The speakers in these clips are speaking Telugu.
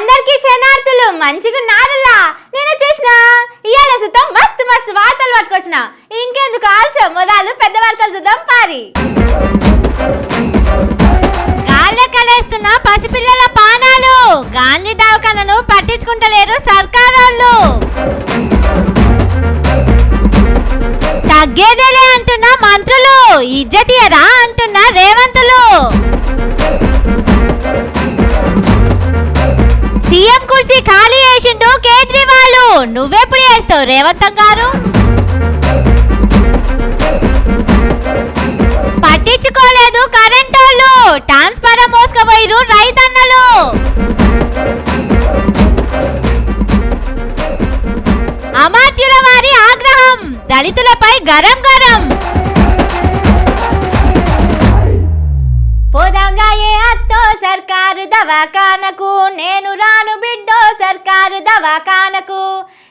అందరికీ శనార్థులు మంచిగా నారల్లా నేను వచ్చేసిన ఇయాల సుతం మస్తు మస్తు వార్తలు పట్టుకొచ్చిన ఇంకెందుకు ఆలస్యం మొదలు పెద్ద వార్తలు చూద్దాం పారి గాల్లెక్కలేస్తున్న పసిపిల్లల పానాలు గాంధీ దవాఖానను పట్టించుకుంటలేరు సర్కారోళ్ళు తగ్గేదేలే అంటున్న మంత్రులు ఇజ్జతియరా అంటున్న రేవంతులు సీఎం కుర్సీ ఖాళీ చేసిండు కేజ్రీవాల్ నువ్వెప్పుడు చేస్తావు రేవంత్ గారు పట్టించుకోలేదు కరెంటోళ్ళు ట్రాన్స్ఫారం మోసుకుపోయిరు రైతన్నలు అమాత్యుల వారి ఆగ్రహం దళితులపై గరం గరం పోదాం రాయే అత్తో సర్కారు దవాఖానకు నేను రాను బిడ్డో సర్కారు దవాఖానకు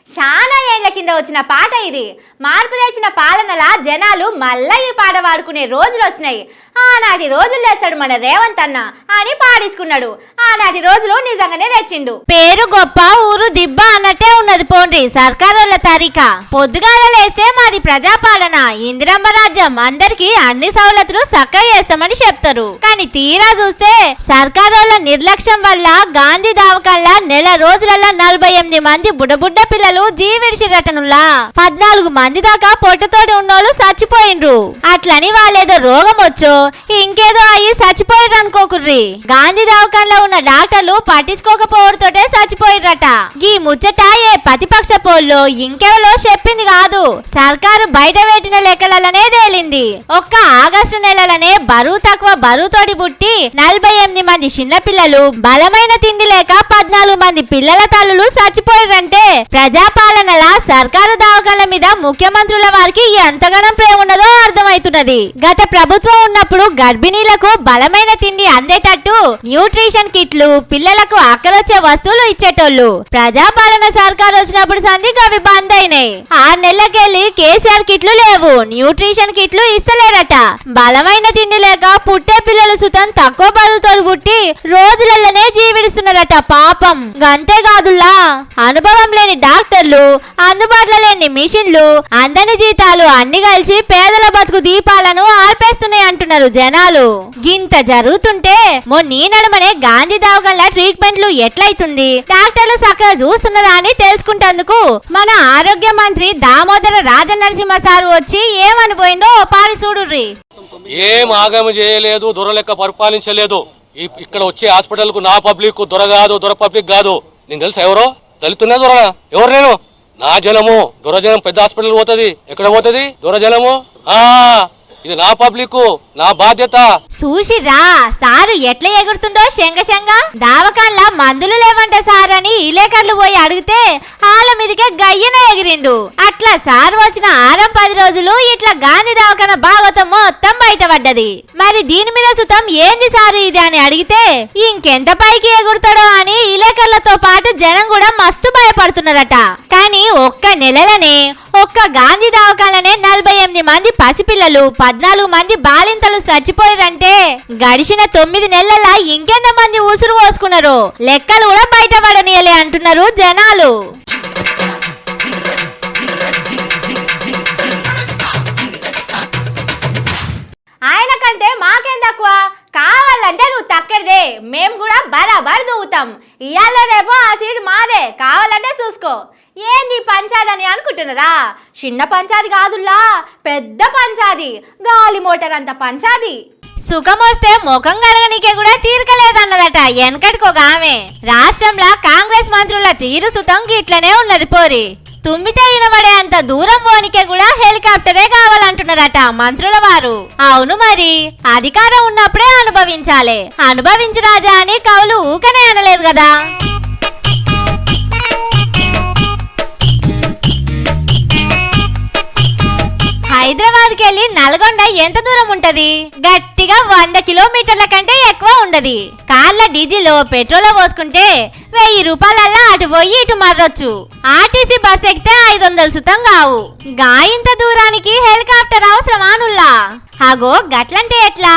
చాలా ఏళ్ల కింద వచ్చిన పాట ఇది మార్పు తెచ్చిన పాలనలా జనాలు మళ్ళీ ఈ పాట పాడుకునే రోజులు వచ్చినాయి ఆనాటి రోజులు తెస్తాడు మన రేవంత్ అన్న అని పాడించుకున్నాడు ఆనాటి రోజులు నిజంగానే తెచ్చిండు పేరు గొప్ప ఊరు దిబ్బ అన్నట్టే ఉన్నది పోండ్రి సర్కారోళ్ళ తరిక పొద్దుగాల లేస్తే మాది ప్రజాపాలన ఇందిరమ్మ రాజ్యం అందరికి అన్ని సౌలతులు చక్కగా చేస్తామని చెప్తారు కానీ తీరా చూస్తే సర్కారోళ్ళ నిర్లక్ష్యం వల్ల గాంధీ దవాఖానలా నెల రోజులలో 48 మంది బుడ్డ పిల్లలు జీవిడిసిరటనులా 14 మంది దాకా పొట్టతోటి ఉన్నోళ్ళు చచ్చిపోయిండ్రు అట్లని వాళ్ళేదో రోగం వచ్చో ఇంకేదో అయ్యి చచ్చిపోయిర్రు అనుకోకుర్రి గాంధీ దవాఖానలో ఉన్న డాక్టర్లు పట్టించుకోకపోవడంతోటే చచ్చిపోయిర్రట ఈ ముచ్చట ఏ ప్రతిపక్ష పోల్లో ఇంకెవరో చెప్పింది కాదు సర్కారు బయట పెట్టిన లెక్కలనే తేలింది ఒక్క ఆగస్టు నెలలనే బరువుతోటి పుట్టి 48 మంది చిన్న పిల్లలు బలమైన తిండి లేక 14 మంది పిల్లల తల్లులు చచ్చిపోయిర్రంటే ప్రజాపాలనలా సర్కారు దవాఖానల మీద ముఖ్యమంత్రుల వారికి ఎంతగానం ప్రేమ ఉన్నదో అర్థమవుతున్నది గత ప్రభుత్వం ఉన్నప్పుడు గర్భిణీలకు బలమైన తిండి అందేటట్టు న్యూట్రిషన్ కిట్లు పిల్లలకు అక్కరొచ్చే వస్తువులు ఇచ్చేటోళ్ళు ప్రజాపాలన సర్కారు వచ్చినప్పుడు సంధి అవి బంద్ అయినాయి 6 నెలలకెళ్లి కేసీఆర్ కిట్లు లేవు న్యూట్రిషన్ కిట్లు ఇస్తలేరట బలమైన తిండి లేక పుట్టే పిల్లలు సుతం తక్కువ బరువుతో పుట్టి రోజులలోనే జీవిస్తున్నారట పాపం గంతేకాదుల్లా అనుభవం లేని డాక్టర్లు అందుబాటులో లేని మిషన్లు అందని జీతాలు అన్ని కలిసి పేదల బతుకు దీపాలను ఆర్పేస్తున్నాయి అంటున్నారు జనాలు గింత జరుగుతుంటే మొన్నీ నడుమనే గాంధీ దవాఖానల ట్రీట్మెంట్లు ఎట్లయితుంది డాక్టర్లు చక్కగా చూస్తున్నారా అని తెలుసుకుంటేందుకు మన ఆరోగ్య మంత్రి దామోదర రాజనరసింహ సార్ వచ్చి ఏమనిపోయిందో పారి చూడుర్రి ఏం ఆగమ చేయలేదు దొరలెక్క పరిపాలించలేదు ఇక్కడ వచ్చే హాస్పిటల్ కు నా పబ్లిక్ దొర కాదు దొర పబ్లిక్ కాదు నేను తెలుసా ఎవరో దళితున్నా దొరనా ఎవరు నేను నా జనము దొరజనం పెద్ద హాస్పిటల్ పోతుంది ఎక్కడ పోతుంది దొరజనము ఇది నా పబ్లిక్ నా బాధ్యత చూసిరా సారు ఎట్లా ఎగురుతుండో శంగ దావకాన్లా మందులు లేవంట సార్ అని ఇలేకర్లు పోయి అడిగితే ఆల మీదకే గయ్యన ఎగిరిండు అట్లా సార్ వచ్చిన 6-10 రోజులు ఇట్లా గాంధీ దవాఖాన భాగవతం మొత్తం బయటపడ్డది మరి దీని మీద సుతం ఏంది సారు ఇది అని అడిగితే ఇంకెంత పైకి ఎగురుతాడో అని ఇలేకర్లతో పాటు జనం కూడా మస్తు భయపడుతున్నారట కానీ ఒక్క నెలలనే ఒక్క గాంధీ దవాఖాననే 48 మంది పసిపిల్లలు 14 మంది బాలింతలు చచ్చిపోయారంటే గడిచిన 9 నెలల ఇంకెంత మంది ఊసురు పోసుకున్నారు లెక్కలు కూడా బయటపడనీయలే అంటున్నారు జనాలు ఆయన కంటే మాకేం తక్కువ కావాలంటే నువ్వు తక్కడిదే మేము కూడా బరాబర్ దూగుతాం ఇవాళ రేపు ఆ సీట్ మాదే కావాలంటే చూసుకో ఏంది పంచాది అని అనుకుంటున్నారా చిన్న పంచాది కాదుల్లా పెద్ద పంచాది గాలి మోటార్ అంత పంచాది సుఖం వస్తే ముఖం కడగనికే కూడా తీరకలేదన్నదట వెనకటికి ఒక ఆమె రాష్ట్రంలో కాంగ్రెస్ మంత్రుల తీరు సుతం గిట్లనే ఉన్నది పోరి తుమ్మితే వినబడే అంత దూరం పోనికే కూడా హెలికాప్టరే కావాలంటున్నారట మంత్రుల వారు అవును మరి అధికారం ఉన్నప్పుడే అనుభవించాలి అనుభవించి రాజా అని కవులు ఊకనే అనలేదు కదా హైదరాబాద్ కెళ్ళి నల్గొండ ఎంత దూరం ఉంటది గట్టి గట్టిగా 100 కిలోమీటర్ల కంటే ఎక్కువ ఉండదు. కార్ల డీజిల్ పెట్రోల్ పోసుకుంటే 1000 రూపాయలల్లా అటు పోయి ఇటు మర్రొచ్చు. ఆర్టీసీ బస్ ఎక్కితే 500 సుతం కావు. గాయంత దూరానికి హెలికాప్టర్ అవసరమానుల్లా? అగో గట్లంటే ఎట్లా?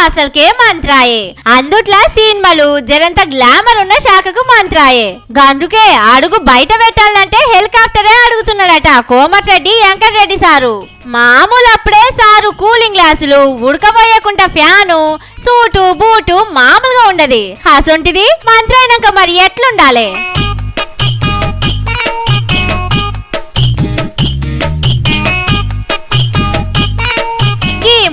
అసలుకే మంత్రాయే. అందుట్లా సినిమాలు జరంత గ్లామర్ ఉన్న శాఖకు మంత్రాయే. గందుకే అడుగు బయట పెట్టాలంటే హెలికాప్టరే అడుగుతున్నాడట కోమటిరెడ్డి వెంకటరెడ్డి సారు. మామూలు అప్పుడే సారు కూలింగ్ గ్లాసులు, ఉడకబోయకుండా ఫ్యాను, సూటు బూటు మామూలుగా ఉండదు. అసొంటిది మంత్రి అయినాక మరి ఎట్లుండాలి?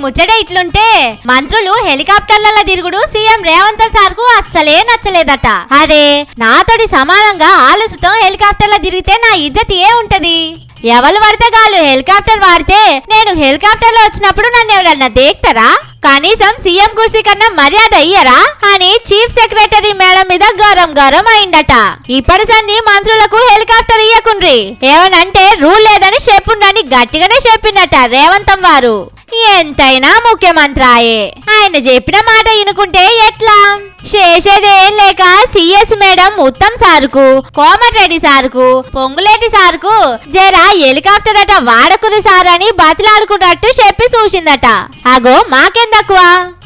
ముచ్చట ఇట్లుంటే మంత్రులు హెలికాప్టర్ల తిరుగుడు సీఎం రేవంత్ సార్ కు అస్సలే నచ్చలేదట. అరే నాతోటి సమానంగా ఆలోచితం హెలికాప్టర్ల తిరిగితే నా ఇజ్జత్ ఏ ఉంటది? ఎవరు పడితే గాలు హెలికాప్టర్ వాడితే నేను హెలికాప్టర్ లో వచ్చినప్పుడు నన్ను ఎవరన్నా దేక్తారా? కనీసం సీఎం కుర్సీ కన్నా మర్యాద అయ్యారా అని చీఫ్ సెక్రటరీ మేడం మీద గరం అయిందట. ఇప్పటి సంది మంత్రులకు హెలికాప్టర్ ఇయ్యకుండ్రి, ఏమనంటే రూల్ లేదని చెప్పుండని గట్టిగానే చెప్పిందట రేవంతం వారు. ఎంతైనా ముఖ్యమంత్రి ఆయన చెప్పిన మాట వినుకుంటే ఎట్లా? చేసేదేం లేక సిఎస్ మేడం ఉత్తమ్ సారుకు, కోమటిరెడ్డి సారుకు, పొంగులేటి సారుకు జరా హెలికాప్టర్ అట వాడకురు సార్ అని బతిలాడుకున్నట్టు చెప్పి చూసిందట. అగో మాకెందక్కువ?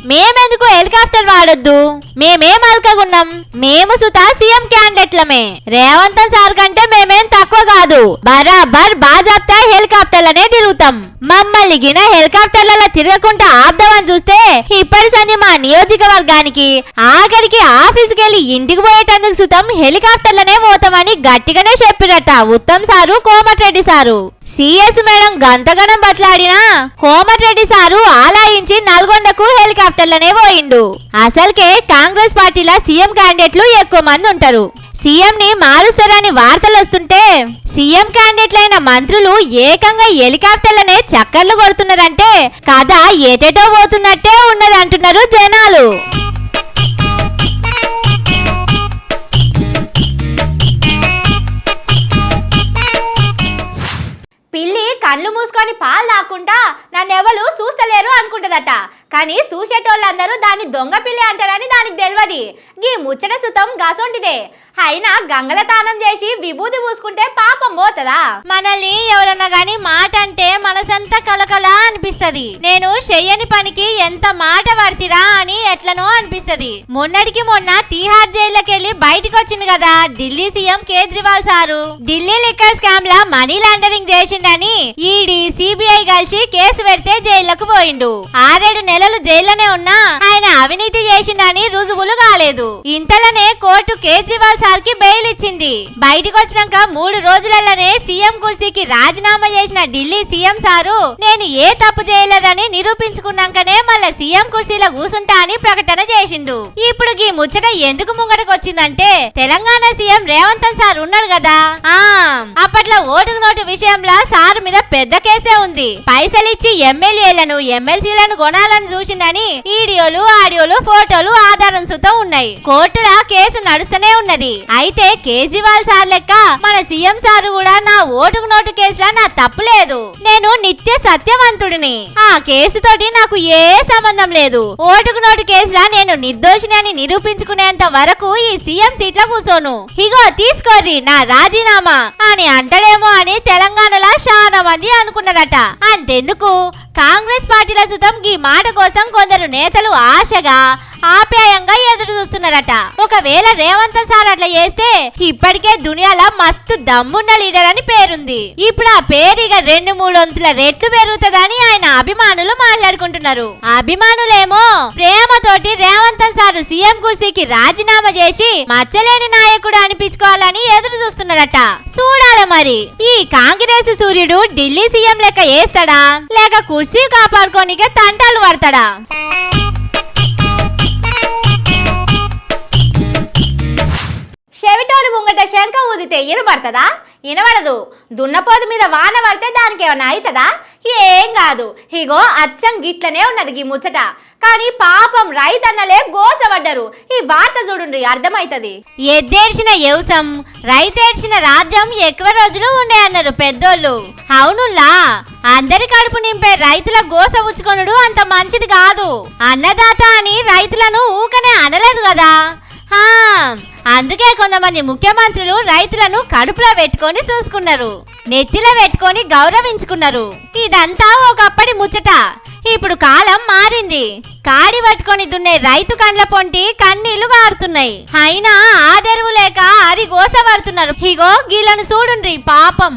మేమెందుకు హెలికాప్టర్ వాడొద్దు? మేమేం అల్కగున్నాం? మేము సుతా సీఎం క్యాండిడేట్లమే. రేవంత్ సార్ కంటే మేమేం తక్కువ కాదు. బరాబర్ బాజాప్తా హెలికాప్టర్లనే తిరుగుతాం. మమ్మల్ని గిన హెలికాప్టర్లలో తిరగకుండా ఆపుదామని చూస్తే ఇప్పటి సంది మా నియోజకవర్గానికి ఆఖరికి ఆఫీస్కి వెళ్ళి ఇంటికి పోయేటందుకు సుతం హెలికాప్టర్లనే పోతామని గట్టిగానే చెప్పిరట Uttam sir, Komatireddy sir. CS madam గంతగనం బట్లాడినా కోమటిరెడ్డి సారు ఆలాయించి నల్గొండకు హెలికాప్టర్లనే పోయిండు. అసలుకే కాంగ్రెస్ పార్టీలో సీఎం క్యాండిడేట్లు ఎక్కువ మంది ఉంటారు. సీఎం ని మారుస్తారని వార్తలు వస్తుంటే సీఎం క్యాండిడేట్లైన మంత్రులు ఏకంగా హెలికాప్టర్లనే చక్కర్లు కొడుతున్నారంటే కథ ఏటేటో పోతున్నట్టే ఉన్నది అంటున్నారు జనాలు. పిల్లి కళ్ళు మూసుకొని పాలు తాకుండా నన్నెవరు చూస్తలేరు అనుకుంటదట. కానీ చూసేటోళ్ళందరూ దాన్ని దొంగ పిల్లి అంటారని దానికి తెలియదు. గీ ముచ్చట సుతం గసొంటిదే. అయినా గంగల తానం చేసి విభూతి పూసుకుంటే పాపం పోతదా? మనల్ని ఎవరన్నా గాని మాట అంటే మనసంతా కలకల అనిపిస్తది. నేను చెయ్యని పనికి ఎంత మాట పడితిరా అని ఎట్లనో అనిపిస్తది. మొన్నటికి మొన్న తీహార్ జైల్లోకెళ్ళి బయటికి వచ్చింది కదా Delhi CM Kejriwal sir. Delhi liquor scam లా మనీ లాండరింగ్ చేసిండని ఈడీ, సిబిఐ కలిసి కేసు పెడితే జైళ్లకు పోయిండు. 6-7 నెలలు జైల్లోనే ఉన్నా ఆయన అవినీతి చేసిండని రుజువులు కాలేదు. ఇంతలోనే కోర్టు కేజ్రీవాల్ సార్ కి బెయిల్ ఇచ్చింది. బయటికి వచ్చినాక 3 రోజులలోనే సీఎం కుర్సీకి రాజీనామా చేసిన ఢిల్లీ సీఎం సారు నేను ఏ తప్పు చేయలేదని నిరూపించుకున్నాకనే మళ్ళీ సీఎం కుర్సీలో కూసుంటా అని ప్రకటన చేసిండు. ఇప్పుడు ఈ ముచ్చట ఎందుకు ముంగటకు వచ్చిందంటే తెలంగాణ సీఎం రేవంత్ సార్ ఉన్నాడు కదా, అప్పట్లో ఓటుకు నోటు విషయంలో సారు మీద పెద్ద కేసే ఉంది. పైసలిచ్చి ఎమ్మెల్యేలను ఎమ్మెల్సీలను కొనాలని చూసిందని వీడియోలు, ఆడియోలు, ఫోటోలు ఆధారం సుతం ఉన్నాయి. కోర్టులో కేసు నడుస్తూనే ఉన్నది. అయితే కేజ్రీవాల్ సార్ లెక్క మన సీఎం సార్ కూడా నా ఓటుకు నోటు కేసులా నా తప్పు లేదు, నేను నిత్య సత్యవంతుడిని, ఆ కేసుతోటి నాకు ఏ సంబంధం లేదు, ఓటుకు నోటు కేసులా నేను నిర్దోషిని అని నిరూపించుకునేంత వరకు ఈ సీఎం సీట్లో కూర్చోను, ఇగో తీసుకోర్రి నా రాజీనామా అని అంటాడేమో అని తెలంగాణలో చాలా మంది అనుకున్నారట. అంతెందుకు కాంగ్రెస్ పార్టీల సుతం ఈ మాట కోసం కొందరు నేతలు ఆశగా ఆప్యాయంగా ఎదురు చూస్తున్నారట. ఒకవేళ రేవంత్ సార్ అట్లా చేస్తే ఇప్పటికే దునియాలో మస్తు దమ్మున్న లీడర్ అని పేరుంది. ఇప్పుడు ఆ పేరు ఇక 2-3 రెట్లు పెరుగుతుందని ఆయన అభిమానులు మాట్లాడుకుంటున్నారు. అభిమానులేమో ప్రేమతోటి రేవంత్ సార్ సీఎం కుర్సీకి రాజీనామా చేసి మచ్చలేని నాయకుడు అనిపించుకోవాలని ఎదురు చూస్తున్నారట. చూడాల మరి ఈ కాంగ్రెస్ సూర్యుడు ఢిల్లీ సీఎం లెక్క వేస్తాడా లేక కుర్సీ కాపాడుకోనికే తంటాలు పడతాడా? చెవిటోడు ముంగట శంఖ ఊదితే ఇనబడతదా? ఇనబడదు. దున్నపోతు మీద వాన పడితే దానికి ఏమన్నా అవుతుందా? ఏం కాదు. ఇగో అచ్చం గిట్లనే ఉన్నది ఈ ముచ్చట. కానీ పాపం రైతన్నలే గోసపడ్డరు. ఈ వార్త చూడండి అర్థమైతది. ఎద్దేడ్చిన వ్యవసం రైతేడ్చిన రాజ్యం ఎక్కువ రోజులు ఉండే అన్నారు పెద్దోళ్ళు. అవునులా, అందరి కడుపు నింపే రైతుల గోస ఉచ్చుకొనుడు అంత మంచిది కాదు. అన్నదాత అని రైతులను ఊకనే అనలేదు కదా. అందుకే కొంతమంది ముఖ్యమంత్రులు రైతులను కడుపులో పెట్టుకొని చూసుకున్నారు, నెత్తిలో పెట్టుకొని గౌరవించుకున్నారు. ఇదంతా ఒకప్పటి ముచ్చట. ఇప్పుడు కాలం మారింది. కాడి పట్టుకొని దున్నే రైతు కండ్ల పొంటి కన్నీళ్లు గారుతున్నాయి. అయినా ఆదరువు లేక అరి గోస పడుతున్నారు. ఇగో గీలను చూడుండ్రి పాపం.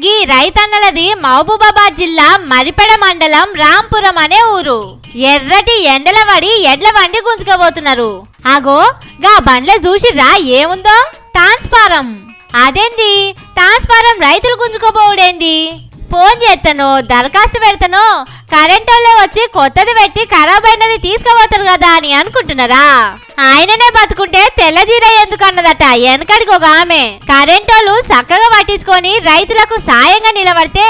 గీ రైతన్నలది మహబూబాబాద్ జిల్లా మరిపెడ మండలం రాంపురం అనే ఊరు. ఎర్రటి ఎండల పడి ఎడ్ల బండి గుంజుకోబోతున్నారు. అగో గా బండ్ల చూసిర్రా ఏముందో? ట్రాన్స్ఫారం. అదేంది ట్రాన్స్ఫారం రైతులు గుంజుకోబోడేంది? ఫోన్ చేస్తానో దరఖాస్తు పెడతానో కరెంట్ వాళ్ళే వచ్చి కొత్తది పెట్టి ఖరాబ్ అయినది తీసుకుపోతారు కదా అని అనుకుంటున్నారా? ఆయననే బతుకుంటే తెల్లజీర ఎందుకు అన్నదట వెనకడికి ఒక ఆమె. కరెంట్ వాళ్ళు చక్కగా పట్టించుకొని రైతులకు సాయంగా నిలబడితే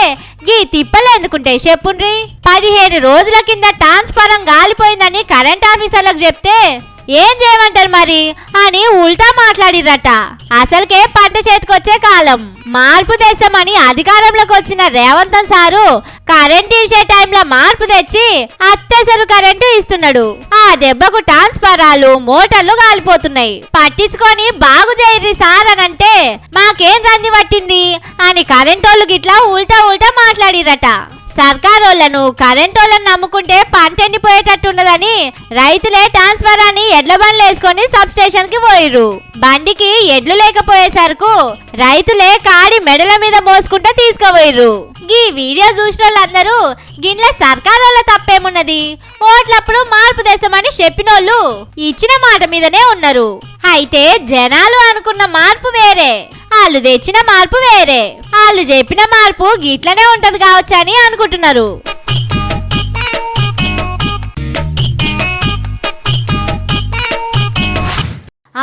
గీ తిప్పలు ఎందుకుంటే చెప్పుండ్రి. 17 రోజుల కింద ట్రాన్స్ఫారం గాలిపోయిందని కరెంట్ ఆఫీసర్లకు చెప్తే ఏం చేయమంటారు మరి అని ఉల్టా మాట్లాడిరట. అసలుకే పంట చేతికొచ్చే కాలం. మార్పు తెస్తామని అధికారంలోకి వచ్చిన రేవంత్ సారు కరెంట్ ఇచ్చే టైంలో మార్పు తెచ్చి అత్తెసరు కరెంటు ఇస్తున్నాడు. ఆ దెబ్బకు ట్రాన్స్ఫారాలు మోటార్లు కాలిపోతున్నాయి. పట్టించుకొని బాగు చేయర్రి సార్ అనంటే మాకేం రంది పట్టింది అని కరెంటోళ్ళు గిట్లా ఉల్టా మాట్లాడిరట. సర్కారోళ్లను కరెంటోళ్లను నమ్ముకుంటే పంట ఎండిపోయేటట్టున్నదని రైతులే ట్రాన్స్ఫారాన్ని ఎడ్ల బండ్లు వేసుకొని సబ్ స్టేషన్ కి పోయిర్రు. బండికి ఎడ్లు లేకపోయేసరికి రైతులే కాడి మెడల మీద మోసుకుంటూ తీసుకుపోయిర్రు. ఈ వీడియో చూసిన వాళ్ళందరూ గిట్ల సర్కారోళ్ళ తప్పేమున్నది, ఓట్లప్పుడు మార్పు తెస్తామని చెప్పినోళ్ళు ఇచ్చిన మాట మీదనే ఉన్నారు. అయితే జనాలు అనుకున్న మార్పు వేరే, వాళ్ళు తెచ్చిన మార్పు వేరే. వాళ్ళు చెప్పిన మార్పు గిట్లనే ఉంటది కావచ్చు అని అనుకుంటున్నారు.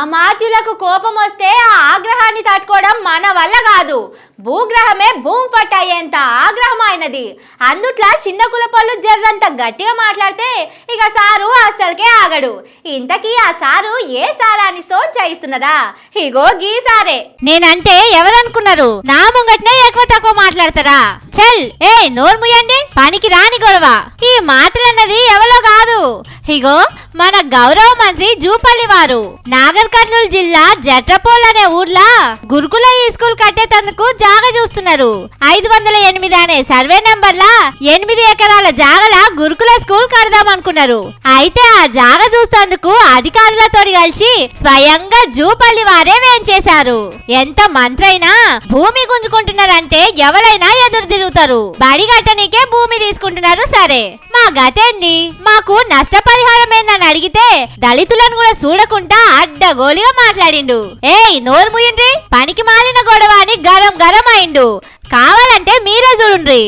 అమాత్యులకు కోపం వస్తే ఆ ఆగ్రహాన్ని తట్టుకోవడం మన వల్ల కాదు. భూగ్రహమే భూమి పట్టయ్యేంత ఆగ్రహం అయినది. అందుట్లా చిన్న కులపళ్ళు జర్రంత గట్టిగా మాట్లాడితే ఇక సారు అస్సలకే ఆగడు. ఇంతకీ ఆ సారు ఏ సారాన్ని సోచాయిస్తున్నారా? ఇగో గీ సారే. నేనంటే ఎవరనుకున్నారు? నా ముంగట్నే ఎక్కువ తక్కువ మాట్లాడతారా? చల్ ఏ నోరు ముయ్యండి, పనికి రాని గొడవ. ఈ మాటలన్నది ఎవరో కాదు, ఇగో మన గౌరవ మంత్రి జూపల్లి వారు. నాగర్ కర్నూలు జిల్లా జట్రపోల్ అనే ఊర్లా గురుకుల ఈ స్కూల్ కట్టేటందుకు జాగా చూస్తున్నారు. 508 అనే సర్వే నంబర్లా 8 ఎకరాల జాగల గురుకుల స్కూల్ కడదాం అనుకున్నారు. అయితే ఆ జాగా చూసేందుకు అధికారులతో కలిసి స్వయంగా జూపల్లి వారే వేంచేశారు. ఎంత మంత్రైనా భూమి గుంజుకుంటున్నారంటే ఎవరైనా ఎదురు తిరుగుతారు. బడి గట్టనికే భూమి తీసుకుంటున్నారు. సరే మా గతేంది, మాకు నష్టపరిహారం ఏందని అడిగితే దళితులను కూడా చూడకుండా అడ్డగోలిగా మాట్లాడిండు. ఏయ్ నోరు ముయ్యండ్రి, పనికి మాలిన గొడవ అని గరం అయిండు. కావాలంటే మీరే చూడుండ్రి.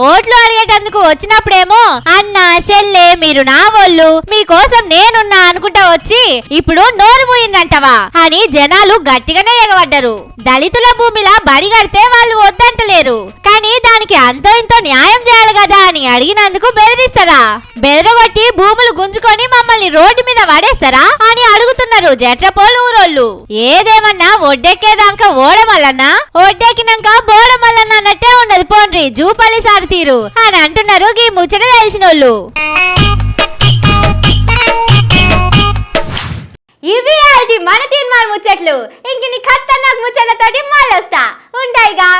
ఓట్లు అడిగేటందుకు వచ్చినప్పుడేమో అన్న చెల్లె మీరు నా వాళ్ళు మీకోసం నేనున్నా అనుకుంటా వచ్చి ఇప్పుడు నోరు మూయిందంటవా అని జనాలు గట్టిగానే ఎగబడ్డారు. దళితుల భూమిలా బడి కడితే వాళ్ళు వద్దంటలేరు, కానీ దానికి అంతో ఇంతో న్యాయం చేయాలి కదా అని అడిగినందుకు బెదిరిస్తారా? బెదరగొట్టి భూములు గుంజుకొని మమ్మల్ని రోడ్డు మీద పడేస్తారా అని అడుగుతున్నారు జట్రపోలు ఊరోళ్ళు. ఏదేమన్నా ఒడ్డెక్కేదాకా ఓడమల్లన్నా, ఒడ్డెక్కినాక బోడమల్లన్న అన్నట్టే ఉన్నది పోండ్రి జూపల్లి సార్ తీరు అని అంటున్నారు ఈ ముచ్చట తెలిసినోళ్ళు. ఇవి మన తీర్మానం ముచ్చట్లు. ఇంక నీ ఖతర్నాక్ ముచ్చట్లతోటి మళ్ళొస్తా ఉంటాయిగా.